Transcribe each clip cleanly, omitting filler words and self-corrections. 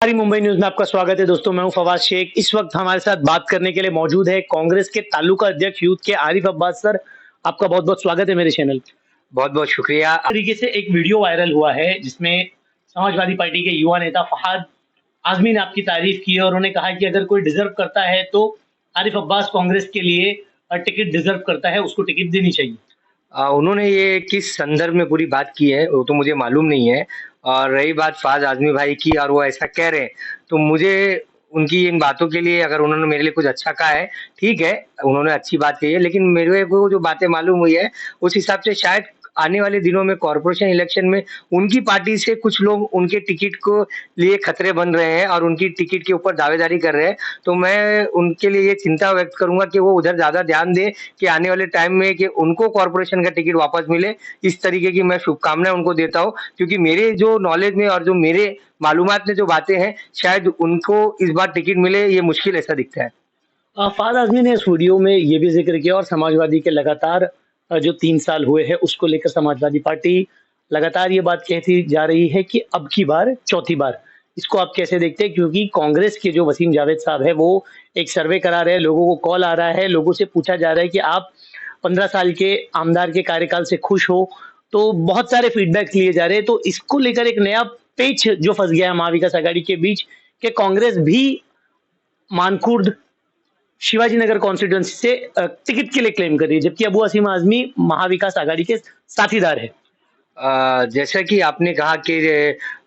हमारी मुंबई न्यूज में आपका स्वागत है दोस्तों। मैं हूं फवाद शेख। इस वक्त हमारे साथ बात करने के लिए मौजूद है कांग्रेस के तालुका अध्यक्ष यूथ के आरिफ अब्बास सर। आपका बहुत बहुत स्वागत है मेरे चैनल पे। बहुत बहुत शुक्रिया। तरीके से एक वीडियो वायरल हुआ है जिसमें समाजवादी पार्टी के युवा नेता फहाद आजमी ने आपकी तारीफ की है और उन्होंने कहा कि अगर कोई डिजर्व करता है तो आरिफ अब्बास कांग्रेस के लिए टिकट डिजर्व करता है, उसको टिकट देनी चाहिए। उन्होंने ये किस संदर्भ में पूरी बात की है वो तो मुझे मालूम नहीं है। और रही बात फवाद आजमी भाई की और वो ऐसा कह रहे हैं, तो मुझे उनकी इन बातों के लिए अगर उन्होंने मेरे लिए कुछ अच्छा कहा है, ठीक है, उन्होंने अच्छी बात कही है, लेकिन मेरे को जो बातें मालूम हुई है उस हिसाब से शायद आने वाले दिनों में कॉर्पोरेशन इलेक्शन में उनकी पार्टी से कुछ लोग उनके टिकट को लिए खतरे बन रहे हैं और उनकी टिकट के ऊपर दावेदारी कर रहे हैं। तो मैं उनके लिए ये चिंता व्यक्त करूंगा कि वो उधर ज्यादा ध्यान दें कि आने वाले टाइम में कि उनको कॉर्पोरेशन का टिकट वापस मिले। इस तरीके की मैं शुभकामनाएं उनको देता हूँ, क्योंकि मेरे जो नॉलेज में और जो मेरे मालूमात में जो बातें हैं, शायद उनको इस बार टिकट मिले ये मुश्किल ऐसा दिखता है। फहद आजमी ने इस वीडियो में ये भी जिक्र किया और समाजवादी के लगातार जो 3 साल हुए हैं उसको लेकर समाजवादी पार्टी लगातार ये बात कहती जा रही है कि अब की बार चौथी बार। इसको आप कैसे देखते हैं? क्योंकि कांग्रेस के जो वसीम जावेद साहब है वो एक सर्वे करा रहे हैं, लोगों को कॉल आ रहा है, लोगों से पूछा जा रहा है कि आप 15 साल के आमदार के कार्यकाल से खुश हो। तो बहुत सारे फीडबैक लिए जा रहे हैं, तो इसको लेकर एक नया पेच जो फंस गया है महाविकास आघाड़ी के बीच कि कांग्रेस भी मानखुर्द शिवाजी नगर कॉन्स्टिट्यूएंसी से टिकट के लिए क्लेम कर रही है, जबकि अबू वसीम आजमी महाविकास आघाड़ी के साथीदार है। जैसा कि आपने कहा कि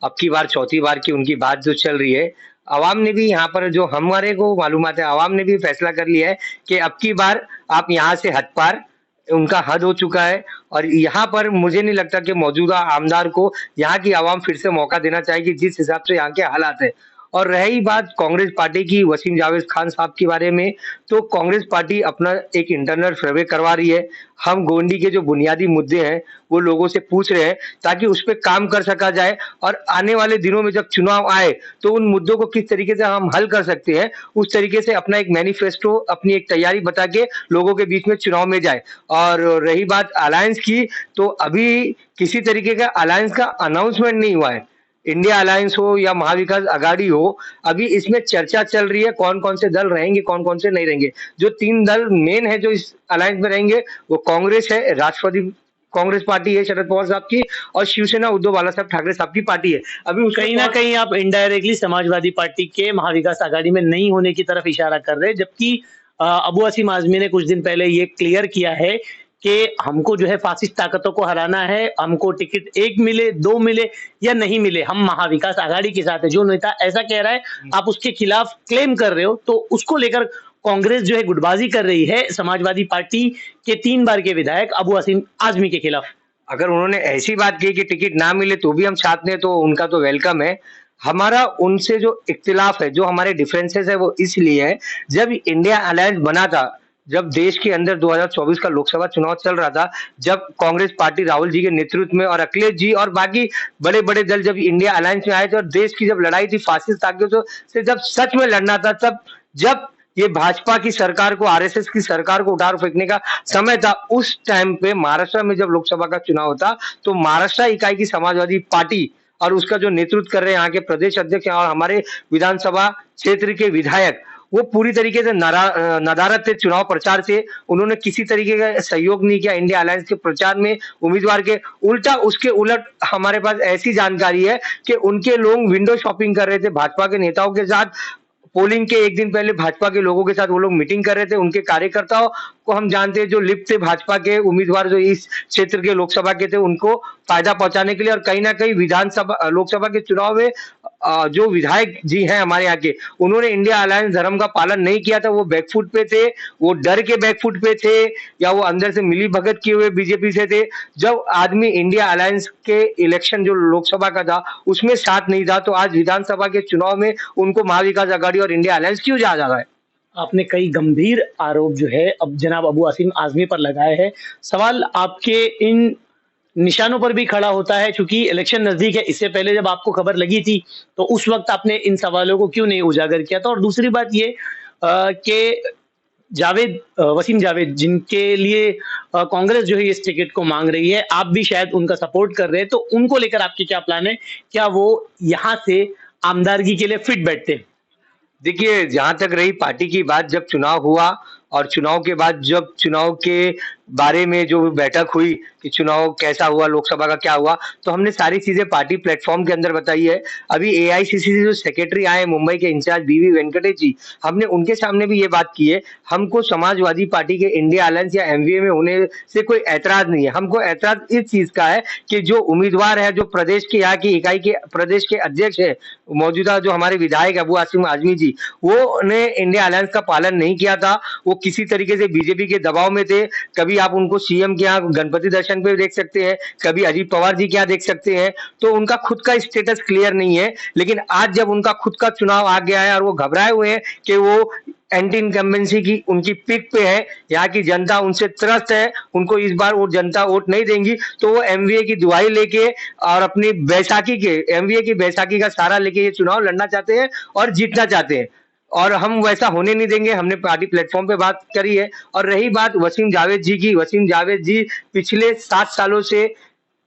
अब की बार चौथी बार की उनकी बात जो चल रही है, अवाम ने भी यहाँ पर जो हमारे को मालूमात है, अवाम ने भी फैसला कर लिया है कि अब की बार आप यहाँ से हद पार, उनका हद हो चुका है। और यहाँ पर मुझे नहीं लगता कि मौजूदा आमदार को यहाँ की आवाम फिर से मौका देना चाहेगी जिस हिसाब से यहाँ के हालात है। और रही बात कांग्रेस पार्टी की वसीम जावेद खान साहब के बारे में, तो कांग्रेस पार्टी अपना एक इंटरनल सर्वे करवा रही है। हम गोंडी के जो बुनियादी मुद्दे हैं वो लोगों से पूछ रहे हैं ताकि उस पर काम कर सका जाए, और आने वाले दिनों में जब चुनाव आए तो उन मुद्दों को किस तरीके से हम हल कर सकते हैं, उस तरीके से अपना एक मैनिफेस्टो, अपनी एक तैयारी बता के लोगों के बीच में चुनाव में जाए। और रही बात अलायंस की, तो अभी किसी तरीके का अलायंस का अनाउंसमेंट नहीं हुआ है। इंडिया अलायंस हो या महाविकास आघाड़ी हो, अभी इसमें चर्चा चल रही है कौन कौन से दल रहेंगे, कौन कौन से नहीं रहेंगे। जो 3 दल मेन है जो इस अलायंस में रहेंगे वो कांग्रेस है, राष्ट्रवादी कांग्रेस पार्टी है शरद पवार साहब की, और शिवसेना उद्धव बाला साहब ठाकरे साहब की पार्टी है। अभी कहीं ना कहीं आप इनडायरेक्टली समाजवादी पार्टी के महाविकास आघाड़ी में नहीं होने की तरफ इशारा कर रहे हैं, जबकि अबू वसीम आजमी ने कुछ दिन पहले ये क्लियर किया है कि हमको जो है फासिस्ट ताकतों को हराना है, हमको टिकट 1 मिले 2 मिले या नहीं मिले, हम महाविकास आघाड़ी के साथ है। जो नेता ऐसा कह रहा है आप उसके खिलाफ क्लेम कर रहे हो, तो उसको लेकर कांग्रेस जो है गुटबाजी कर रही है समाजवादी पार्टी के 3 बार के विधायक अबू वसीम आजमी के खिलाफ। अगर उन्होंने ऐसी बात की कि टिकट ना मिले तो भी हम साथ में, तो उनका तो वेलकम है। हमारा उनसे जो इख्तिलाफ है, जो हमारे डिफरेंसेस है, वो इसलिए है, जब इंडिया अलायंस बना था, जब देश के अंदर 2024 का लोकसभा चुनाव चल रहा था, जब कांग्रेस पार्टी राहुल जी के नेतृत्व में और अखिलेश जी और बाकी बड़े बड़े दल जब इंडिया अलायंस में आए थे और देश की जब लड़ाई थी फासिस्ट ताकतों से, जब सच में लड़ना था, तब जब ये भाजपा की सरकार को, आरएसएस की सरकार को उठार फेंकने का समय था, उस टाइम पे महाराष्ट्र में जब लोकसभा का चुनाव होता, तो महाराष्ट्र इकाई की समाजवादी पार्टी और उसका जो नेतृत्व कर रहे हैं यहाँ के प्रदेश अध्यक्ष और हमारे विधानसभा क्षेत्र के विधायक, वो पूरी तरीके से नदारत थे चुनाव प्रचार से। उन्होंने किसी तरीके का सहयोग नहीं किया इंडिया अलायंस के प्रचार में उम्मीदवार के। उल्टा उसके उलट हमारे पास ऐसी जानकारी है कि उनके लोग विंडो शॉपिंग कर रहे थे भाजपा के नेताओं के साथ। पोलिंग के एक दिन पहले भाजपा के लोगों के साथ वो लोग मीटिंग कर रहे थे। उनके कार्यकर्ताओं को हम जानते हैं जो लिप्त थे भाजपा के उम्मीदवार जो इस क्षेत्र के लोकसभा के थे, उनको फायदा पहुंचाने के लिए। और कहीं ना कहीं विधानसभा लोकसभा के चुनाव में जो विधायक जी हैं हमारे यहाँ के, उन्होंने इंडिया अलायंस धर्म का पालन नहीं किया था। वो बैकफुट पे थे, वो डर के बैकफुट पे थे, या वो अंदर से मिली भगत किए हुए बीजेपी से थे। जब आदमी इंडिया अलायंस के इलेक्शन जो लोकसभा का था उसमें साथ नहीं था, तो आज विधानसभा के चुनाव में उनको महाविकास आघाड़ी और इंडिया अलायंस क्यों जा रहा है? आपने कई गंभीर आरोप जो है अब जनाब अबू वसीम आजमी पर लगाए हैं। सवाल आपके इन निशानों पर भी खड़ा होता है, चूंकि इलेक्शन नजदीक है। इससे पहले जब आपको खबर लगी थी तो उस वक्त आपने इन सवालों को क्यों नहीं उजागर किया था? और दूसरी बात ये कि वसीम जावेद जिनके लिए कांग्रेस जो है इस टिकट को मांग रही है, आप भी शायद उनका सपोर्ट कर रहे हैं, तो उनको लेकर आपके क्या प्लान है? क्या वो यहाँ से आमदारगी के लिए फिट बैठते हैं? देखिए, जहां तक रही पार्टी की बात, जब चुनाव हुआ और चुनाव के बाद जब चुनाव के बारे में जो बैठक हुई कि चुनाव कैसा हुआ, लोकसभा का क्या हुआ, तो हमने सारी चीजें पार्टी प्लेटफॉर्म के अंदर बताई है। अभी एआईसीसी से जो सेक्रेटरी आए मुंबई के इंचार्ज बीवी वेंकटेश जी, हमने उनके सामने भी ये बात की है। हमको समाजवादी पार्टी के इंडिया अलायंस या एमवीए में होने से कोई ऐतराज नहीं है। हमको ऐतराज इस चीज का है कि जो उम्मीदवार है, जो प्रदेश के यहाँ की इकाई के प्रदेश के अध्यक्ष है, मौजूदा जो हमारे विधायक अबू आसिम आजमी जी, वो ने इंडिया अलायंस का पालन नहीं किया था। वो किसी तरीके से बीजेपी के दबाव में थे। कभी आप उनको सीएम के यहाँ गणपति दर्शन पे देख सकते हैं, कभी अजीत पवार जी के यहाँ देख सकते हैं। तो उनका खुद का स्टेटस क्लियर नहीं है। लेकिन आज जब उनका खुद का चुनाव आ गया है और वो घबराए हुए हैं कि वो एंटी इनकम्बेंसी की उनकी पीक पे है, यहाँ की जनता उनसे त्रस्त है, उनको इस बार वो जनता वोट नहीं देंगी, तो वो एमवीए की दुआई लेके और अपनी बैसाखी के एमवीए की बैसाखी का सहारा लेके ये चुनाव लड़ना चाहते हैं और जीतना चाहते हैं। और हम वैसा होने नहीं देंगे। हमने पार्टी प्लेटफॉर्म पे बात करी है। और रही बात वसीम जावेद जी की, वसीम जावेद जी पिछले 7 सालों से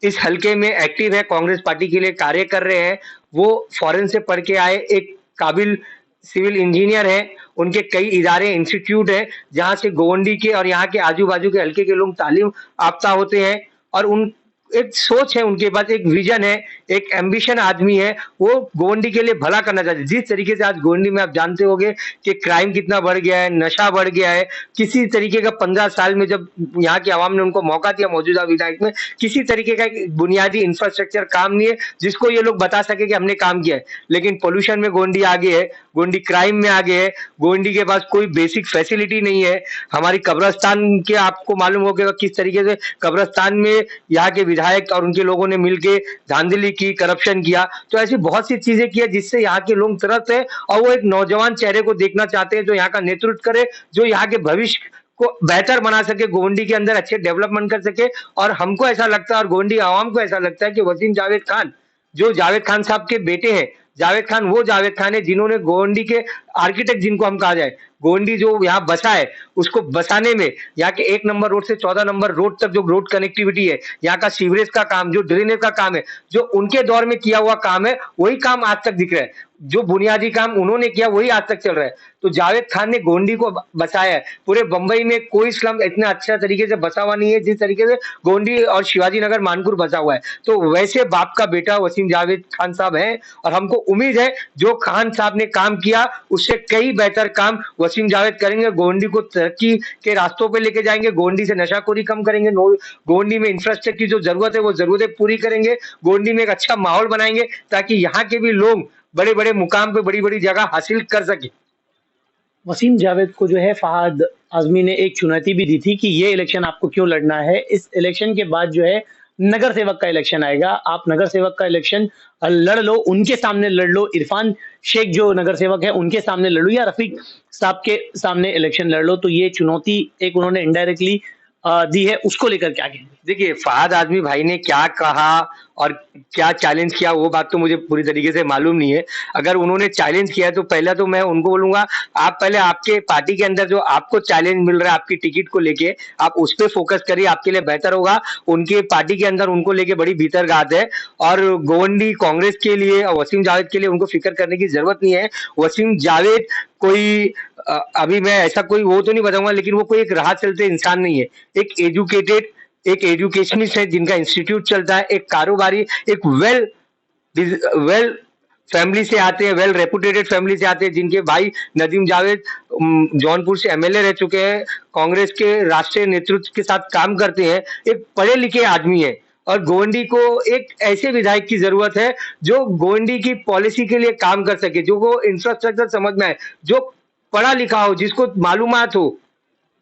इस हलके में एक्टिव है, कांग्रेस पार्टी के लिए कार्य कर रहे हैं। वो फॉरेन से पढ़ के आए एक काबिल सिविल इंजीनियर है। उनके कई इदारे इंस्टीट्यूट है जहां से गोवंडी के और यहाँ के आजू बाजू के हल्के के लोग तालीम याफ्ता होते हैं। और उन एक सोच है उनके पास, एक विजन है, एक एम्बिशन आदमी है। वो गोवंडी के लिए भला करना चाहते हैं। जिस तरीके से आज गोवंडी में आप जानते होंगे कि क्राइम कितना बढ़ गया है, नशा बढ़ गया है, किसी तरीके का 15 साल में जब यहाँ की आवाम ने उनको मौका दिया मौजूदा विधायक में, किसी तरीके का बुनियादी इंफ्रास्ट्रक्चर काम नहीं है जिसको ये लोग बता सके कि हमने काम किया है। लेकिन पोल्यूशन में गोवंडी आगे है, गोवंडी क्राइम में आगे है, गोवंडी के पास कोई बेसिक फैसिलिटी नहीं है। हमारी कब्रस्तान के आपको मालूम होगा किस तरीके से कब्रस्तान में यहाँ के विधायक और उनके लोगों ने मिलकर धांधली की, करप्शन किया। तो ऐसी बहुत सी चीजें किया जिससे यहाँ के लोग त्रस्त है और वो एक नौजवान चेहरे को देखना चाहते हैं जो यहाँ का नेतृत्व करे, जो यहाँ के भविष्य को बेहतर बना सके, गोवंडी के अंदर अच्छे डेवलपमेंट कर सके। और हमको ऐसा लगता है और गोवंडी आवाम को ऐसा लगता है कि वसीम जावेद खान, जो जावेद खान साहब के बेटे हैं, जावेद खान वो जावेद खान है जिन्होंने गोवंडी के आर्किटेक्ट जिनको हम कहा जाए, गोवंडी जो यहाँ बसा है उसको बसाने में यहाँ के 1 नंबर रोड से 14 नंबर रोड तक जो रोड कनेक्टिविटी है, यहाँ का सीवरेज का काम, जो ड्रेनेज का काम है, जो उनके दौर में किया हुआ काम है, वही काम आज तक दिख रहा है। जो बुनियादी काम उन्होंने किया वही आज तक चल रहा है। तो जावेद खान ने गोवंडी को बसाया है। पूरे बंबई में कोई स्लम इतना अच्छा तरीके से बसा हुआ नहीं है जिस तरीके से गोवंडी और शिवाजी नगर मानपुर बसा हुआ है। तो वैसे बाप का बेटा वसीम जावेद खान साहब है और हमको उम्मीद है जो खान साहब ने काम किया उससे कई बेहतर काम वसीम जावेद करेंगे। गोवंडी को तरक्की के रास्तों पे लेके जाएंगे, गोवंडी से नशाखोरी कम करेंगे, गोवंडी में इंफ्रास्ट्रक्चर की जो जरूरत है वो जरूरतें पूरी करेंगे, गोवंडी में एक अच्छा माहौल बनाएंगे ताकि यहाँ के भी लोग बड़े बड़े मुकाम पे बड़ी बड़ी जगह हासिल कर सके। वसीम जावेद को जो है फहाद आजमी ने एक चुनौती भी दी थी कि ये इलेक्शन आपको क्यों लड़ना है। इस इलेक्शन के बाद जो है नगर सेवक का इलेक्शन आएगा, आप नगर सेवक का इलेक्शन लड़ लो, उनके सामने लड़ लो, इरफान शेख जो नगर सेवक है उनके सामने लड़ लो या रफीक साहब के सामने इलेक्शन लड़ लो। तो ये चुनौती एक उन्होंने इनडायरेक्टली दी है, उसको लेकर क्या कहेंगे? देखिए, फहाद आजमी भाई ने क्या कहा और क्या चैलेंज किया वो बात तो मुझे पूरी तरीके से मालूम नहीं है। अगर उन्होंने चैलेंज किया तो पहला तो मैं उनको बोलूंगा, आप पहले आपके पार्टी के अंदर जो आपको चैलेंज मिल रहा है आपकी टिकट को लेके, आप उस पर फोकस करिए, आपके लिए बेहतर होगा। उनके पार्टी के अंदर उनको लेके बड़ी भीतरगात है और गोवंडी कांग्रेस के लिए और वसीम जावेद के लिए उनको फिक्र करने की जरूरत नहीं है। वसीम जावेद कोई अभी मैं ऐसा कोई वो तो नहीं बताऊंगा, लेकिन वो कोई एक राह चलते इंसान नहीं है। एक एजुकेटेड, एक एजुकेशनिस्ट है जिनका इंस्टीट्यूट चलता है, एक कारोबारी, एक वेल फैमिली से आते हैं, वेल रेपुटेटेड फैमिली से आते हैं, जिनके भाई नदीम जावेद जौनपुर से एमएलए रह चुके हैं, कांग्रेस के राष्ट्रीय नेतृत्व के साथ काम करते हैं, एक पढ़े लिखे आदमी है। और गोवंडी को एक ऐसे विधायक की जरूरत है जो गोवंडी की पॉलिसी के लिए काम कर सके, जो को इंफ्रास्ट्रक्चर समझ में आए, जो पढ़ा लिखा हो, जिसको मालूमात हो।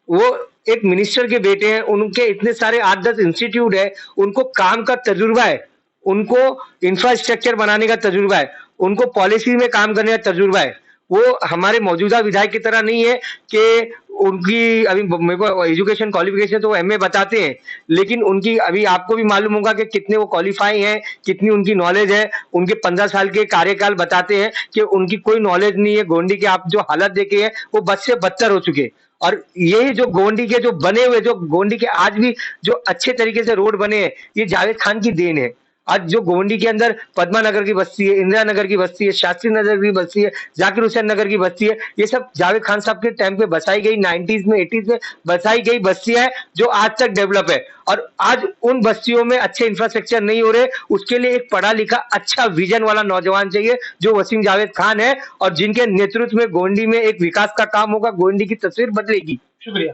वो एक मिनिस्टर के बेटे हैं, उनके इतने सारे 8-10 इंस्टीट्यूट है, उनको काम का तजुर्बा है, उनको इंफ्रास्ट्रक्चर बनाने का तजुर्बा है, उनको पॉलिसी में काम करने का तजुर्बा है। वो हमारे मौजूदा विधायक की तरह नहीं है कि उनकी अभी मेरे को एजुकेशन क्वालिफिकेशन तो एमए बताते हैं, लेकिन उनकी अभी आपको भी मालूम होगा कि कितने वो क्वालिफाई हैं, कितनी उनकी नॉलेज है। उनके 15 साल के कार्यकाल बताते हैं कि उनकी कोई नॉलेज नहीं है। गोवंडी के आप जो हालत देखे हैं वो बद से बदतर हो चुके। और यही जो गोवंडी के जो बने हुए, जो गोवंडी के आज भी जो अच्छे तरीके से रोड बने हैं, ये जावेद खान की देन है। आज जो गोवंडी के अंदर पद्मा नगर की बस्ती है, इंदिरा नगर की बस्ती है, शास्त्री नगर की बस्ती है, जाकिर हुसैन नगर की बस्ती है, ये सब जावेद खान साहब के टाइम पे बसाई गई 90s में 80s में बसाई गई बस्तियां है जो आज तक डेवलप है। और आज उन बस्तियों में अच्छे इंफ्रास्ट्रक्चर नहीं हो रहे, उसके लिए एक पढ़ा लिखा अच्छा विजन वाला नौजवान चाहिए जो वसीम जावेद खान है, और जिनके नेतृत्व में गोवंडी में एक विकास का काम होगा, गोवंडी की तस्वीर बदलेगी। शुक्रिया।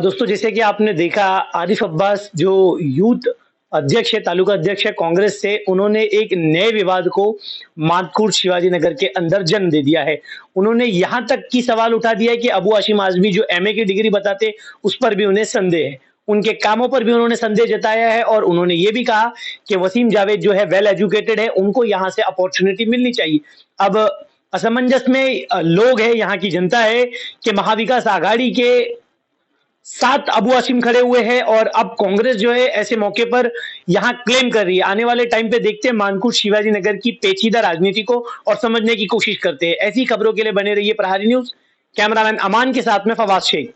दोस्तों, जैसे कि आपने देखा, आरिफ अब्बास जो यूथ अध्यक्ष है, तालुका अध्यक्ष है कांग्रेस से, उन्होंने एक नए विवाद को मानकुर्द शिवाजी नगर के अंदर जन्म दे दिया है। उन्होंने यहां तक की सवाल उठा दिया है कि अबू हाशिम आजमी जो एमए की डिग्री बताते, उस पर भी उन्हें संदेह है। उनके कामों पर भी उन्होंने संदेह जताया है, और उन्होंने ये भी कहा कि वसीम जावेद जो है वेल एजुकेटेड है, उनको यहां से अपॉर्चुनिटी मिलनी चाहिए। अब असमंजस में लोग है, यहाँ की जनता है कि महाविकास आघाड़ी के साथ अबू हाशिम खड़े हुए हैं, और अब कांग्रेस जो है ऐसे मौके पर यहां क्लेम कर रही है। आने वाले टाइम पे देखते हैं मानकुर्द शिवाजी नगर की पेचीदा राजनीति को और समझने की कोशिश करते हैं। ऐसी खबरों के लिए बने रहिए प्रहारी न्यूज। कैमरामैन अमान के साथ में फवाद शेख।